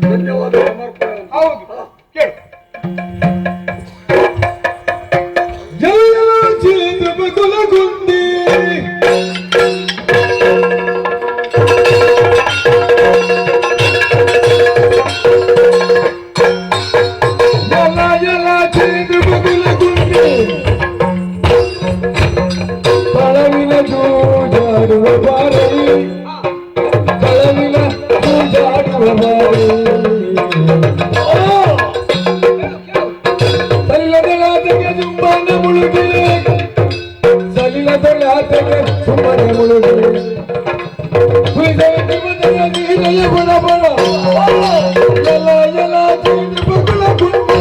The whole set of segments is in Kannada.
ಧನ್ಯವಾದ ಸಮರ್ಪಣೆ. ಹೌದು ಕೇಳಿ. ಕುಲಗುಂದಿ ಕಳವಿನ ಜೂಜಾಡುವ ಬಾರಿ ಕಳವಿನ ಜೂಜಾಡುವ ಬಾರಿ ಸಲಿಲದಳಾತಗೆ ಸುಮ್ಮನ ಮುಳುಗಿರೆ ಸಲಿಲದಳಾತಗೆ ಸುಮ್ಮನೆ ಮುಳುಗಿರೆ ನೀರಯ ಬಡ ಬಡ ಎಲ್ಲ ಎಲ್ಲ ಕುಲ ಕುಂದಿ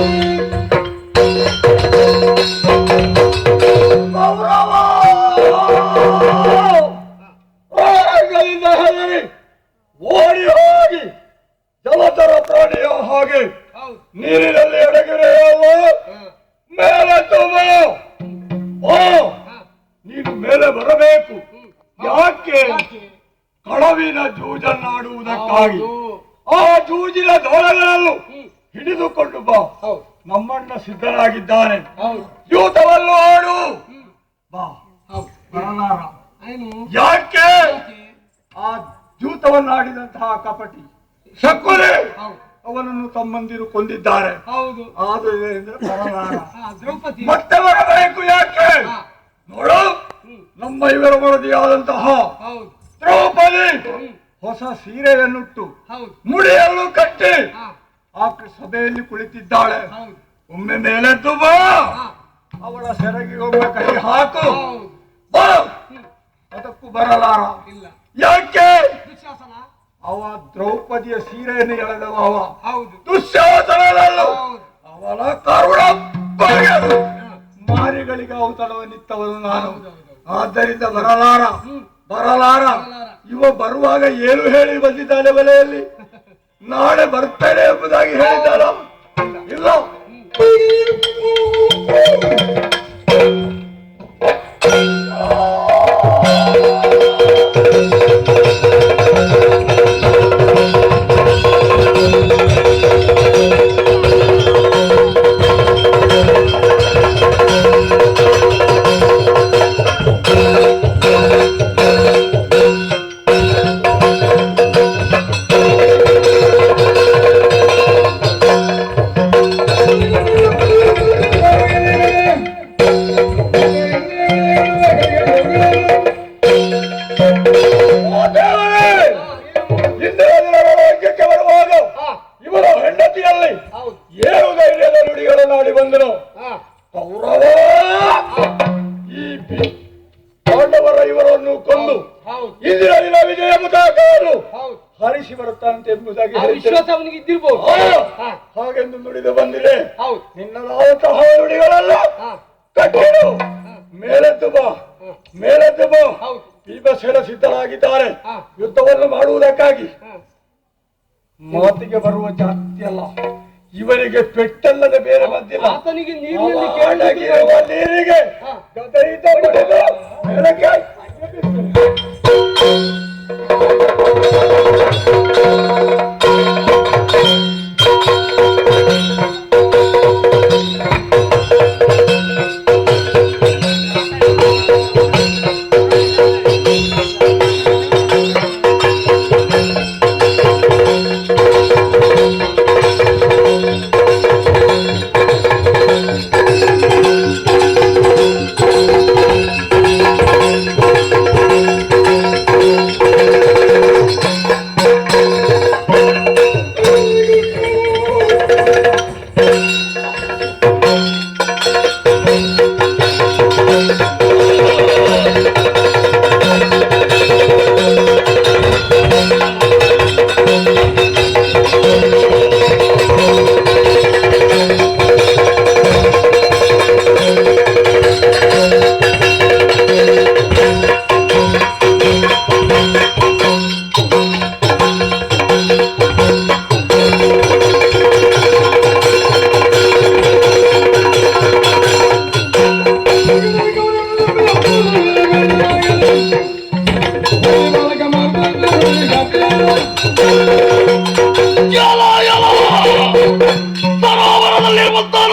ಓಡಿ ಹೋಗಿ ಜಲಚರ ಪ್ರಾಣಿಯ ಹಾಗೆ ನೀರಿನಲ್ಲಿ ಅಡಗಿರೆಯಲ್ಲ ಮೇಲೆದ್ದು ನೀನು ಮೇಲೆ ಬರಬೇಕು. ಯಾಕೆ? ಕಳವಿನ ಜೂಜನ್ನಾಡುವುದಕ್ಕಾಗಿ. ಆ ಜೂಜಿನ ದೊಳಗಳನ್ನು ಹಿಡಿದುಕೊಂಡು ಬಾ. ನಮ್ಮಣ್ಣ ಸಿದ್ಧನಾಗಿದ್ದಾನೆ. ಯೂತವನ್ನು ಆಡು ಬಾ. ಬರಲಾರ. ಯಾಕೆ? ಆ ಜೂತವನ್ನಾಡಿದಂತಹ ಕಪಟಿ ಶಕುನಿ ಅವನನ್ನು ತಮ್ಮಂದಿರು ಕೊಂದಿದ್ದಾರೆ. ಆದುದರಿಂದ ಮತ್ತೆ ಬರಬೇಕು. ಯಾಕೆ? ನೋಡು, ನಮ್ಮ ಇವರ ವರದಿಯಾದಂತಹ ದ್ರೌಪದಿ ಹೊಸ ಸೀರೆಯನ್ನುಟ್ಟು ಮುಡಿಯನ್ನು ಕಟ್ಟಿ ಆ ಸಭೆಯಲ್ಲಿ ಕುಳಿತಿದ್ದಾಳೆ. ಒಮ್ಮೆ ಮೇಲೆದ್ದು ಬಾ. ಅವಳ ಸೆರಗಿಗೆ ಒಮ್ಮೆ ಕೈ ಹಾಕು ಬಾ. ಅದಕ್ಕೂ ಬರಲಾರ. ಯಾಕೆ? ಅವ ದ್ರೌಪದಿಯ ಸೀರೆಯನ್ನು ಎಳೆದವ ಅವ. ದುಶ್ಯಾಸನಲ್ಲ. ಅವಳ ಕರುಣ ಮಾರಿಗಳಿಗೆ ಔತಣವನ್ನಿತ್ತವನು ನಾನು. ಆದ್ದರಿಂದ ಬರಲಾರ ಬರಲಾರ. ಇವ ಬರುವಾಗ ಏನು ಹೇಳಿ ಬಂದಿದ್ದಾನೆ ಮನೆಯಲ್ಲಿ? ನಾಳೆ ಬರ್ತೇನೆ ಎಂಬುದಾಗಿ ಹೇಳಿದ್ದಾನ. ಇಲ್ಲ, ಹರಿಸಿ ಬರುತ್ತಾನಂತೆ ಎಂಬುದಾಗಿ ಹಾಗೆಂದು ನುಡಿದು ಬಂದಿದೆ. ನಿನ್ನದಾದಂತಹ ನುಡಿಗಳೆಲ್ಲ ಕಟ್ಟಿಡು. ಮೇಲೆದ್ದು ಬಾ, ಮೇಲೆದ್ದು ಬಾ. ಭೀಮಸೇನ ಸಿದ್ಧರಾಗಿದ್ದಾರೆ ಯುದ್ಧವನ್ನು ಮಾಡುವುದಕ್ಕಾಗಿ. ಮಾತಿಗೆ ಬರುವ ಜಾತಿ ಅಲ್ಲ ಇವರಿಗೆ, ಪೆಟ್ಟಲ್ಲದೆ ಬೇರೆ ಬಂದಿಲ್ಲ. ನೀರಿಗೆ ಗದೆಯಿಂದ ಬಡಿದು ಮೇಲಕ್ಕೆ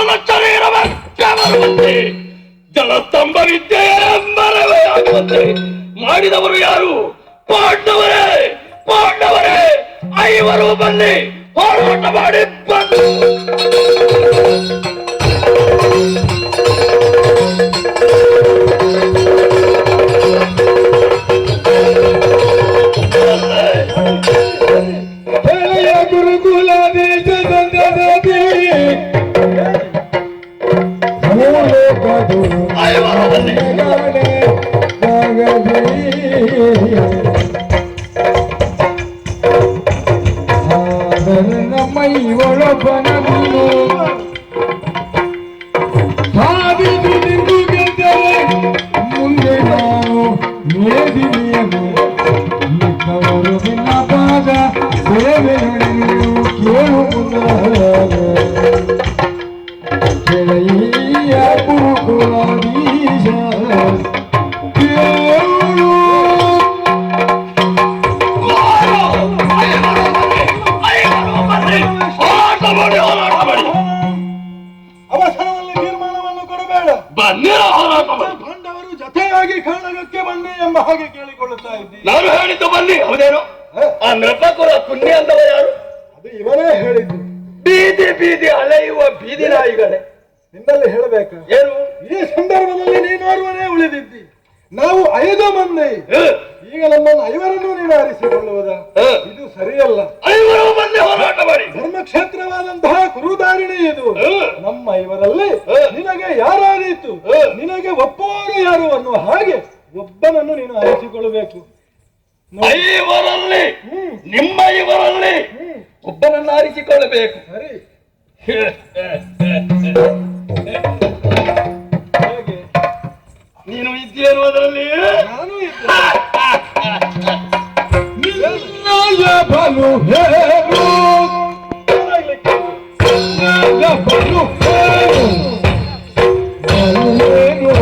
ಅವನ ಶರೀರಕ್ಕೆ ಬರುವಂತೆ ಜಲಸ್ತಂಭ ವಿದ್ಯೆಯ ಮರವೇ ಆಗುವಂತೆ ಮಾಡಿದವರು ಯಾರು? ಪಾಂಡವರೇ, ಪಾಂಡವರೇ, ಐವರು ಬನ್ನಿ, ಹೋರಾಟ ಮಾಡಿ ಬಂದು. ಹಳೆಯ ಗುರುಕುಲ ದೇಶ ಸಂದದಿ ಐವರು ಬನ್ನಿ. ನಮ್ಮೈ ಒಳಪನ ಸಾಧಿಸಿ ನಿಂದು ಗೆದ್ದರೆ ಮುಂದೆ ನಾವು ಮೇದಿನಿಯನ್ನು ಇದ್ದವರು ನಿನ್ನ ಪಾದ ಸೇವೆಯನ್ನು ಕೇಳು ಕೆಳೆಯ ಗುರುಕುಲಾಧೀಶ ಕೇಳು. ಅವಸರದಲ್ಲಿ ತೀರ್ಮಾನವನ್ನು ಕೊಡಬೇಡ. ಬನ್ನಿ, ಹೋರಾಟ ಮಾಡಿ. ಪಾಂಡವರು ಜೊತೆಯಾಗಿ ಕಾಳಗಕ್ಕೆ ಬನ್ನಿ ಎಂಬ ಹಾಗೆ ಕೇಳಿಕೊಳ್ಳುತ್ತಾ ಇದ್ದೀನಿ. ನಾನು ಹೇಳಿದ್ದು ಬನ್ನಿ, ಹೌದೇನು? ಆ ನೃಪಕುಲ ಪುಣ್ಯ ಅಂದವ ಯಾರು? ಅದು ಇವನೇ ಹೇಳಿದ್ದು. ಬೀದಿ ಬೀದಿ ಅಲೆಯುವ ಬೀದಿ ನಾಯಿಗಳೇ. ನಿನ್ನಲ್ಲಿ ಹೇಳಬೇಕು, ಏನು? ಈ ಸಂದರ್ಭದಲ್ಲಿ ನೀನೋರ್ವನೇ ಉಳಿದಿದ್ದಿ. ನಾವು 5 ಮಂದಿ, ಹ, ಈಗ ನಮ್ಮನ್ನು 5ರನ್ನು ನೀನು ಆರಿಸಿಕೊಳ್ಳುವುದ? ಹ. ಇದು ಸರಿಯಲ್ಲ. ಐವರು ಬನ್ನಿ, ಹೋರಾಟ ಮಾಡಿ. ಧರ್ಮಕ್ಷೇತ್ರವಾದಂತಹ ಕುರುದಾರಿಣಿ ಇದು. ಹ. ನಮ್ಮ 5ರಲ್ಲಿ ಹ. ನಿನಗೆ ಯಾರಾದೀತು, ಹ. ನಿನಗೆ ಒಪ್ಪುವವರು ಯಾರು ಅನ್ನುವ ಹಾಗೆ ಒಬ್ಬನನ್ನು ನೀನು ಆರಿಸಿಕೊಳ್ಳಬೇಕು. ಐವರಲ್ಲಿ, ನಿಮ್ಮ ಇವರಲ್ಲಿ ಒಬ್ಬನನ್ನು ಆರಿಸಿಕೊಳ್ಳಬೇಕು. ಸರಿ, ಹೇಗೆ? ನೀನು ಇದ್ದೇನು ಅದರಲ್ಲಿ? ನಾನು ಇದ್ದೇನೆ. ನಿನ್ನಯ ಬಲು ಹೇಳು, ನಿನ್ನಯ ಬಲು ಹೇಳು, ಬಲುವೇನು?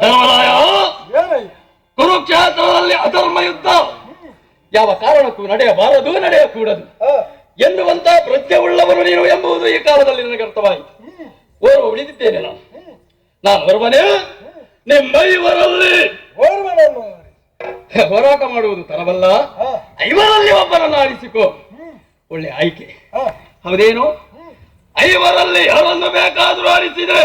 ಧರ್ಮರಾಯ, ಕುರುಕ್ಷೇತ್ರದಲ್ಲಿ ಅಧರ್ಮ ಯುದ್ಧ ಯಾವ ಕಾರಣಕ್ಕೂ ನಡೆಯಬಾರದು, ನಡೆಯಕೂಡದು ಎನ್ನುವಂತ ಪ್ರಜ್ಞೆ ಉಳ್ಳವರು ನೀನು ಎಂಬುದು ಈ ಕಾಲದಲ್ಲಿ ನನಗೆ ಅರ್ಥವಾಯಿತು. ಓರ್ವ ಉಳಿದಿದ್ದೇನೆ ನಾನು ಬರುವನೇ ನಿಮ್ಮೈವರಲ್ಲಿ ಹೋರಾಟ ಮಾಡುವುದು ತರವಲ್ಲ, ಐವರಲ್ಲಿ ಒಬ್ಬರನ್ನು ಆರಿಸಿಕೋ. ಒಳ್ಳೆ ಆಯ್ಕೆ ಹೌದೇನು? ಐವರಲ್ಲಿ ಯಾರನ್ನು ಬೇಕಾದರೂ ಆರಿಸಿದ್ರೆ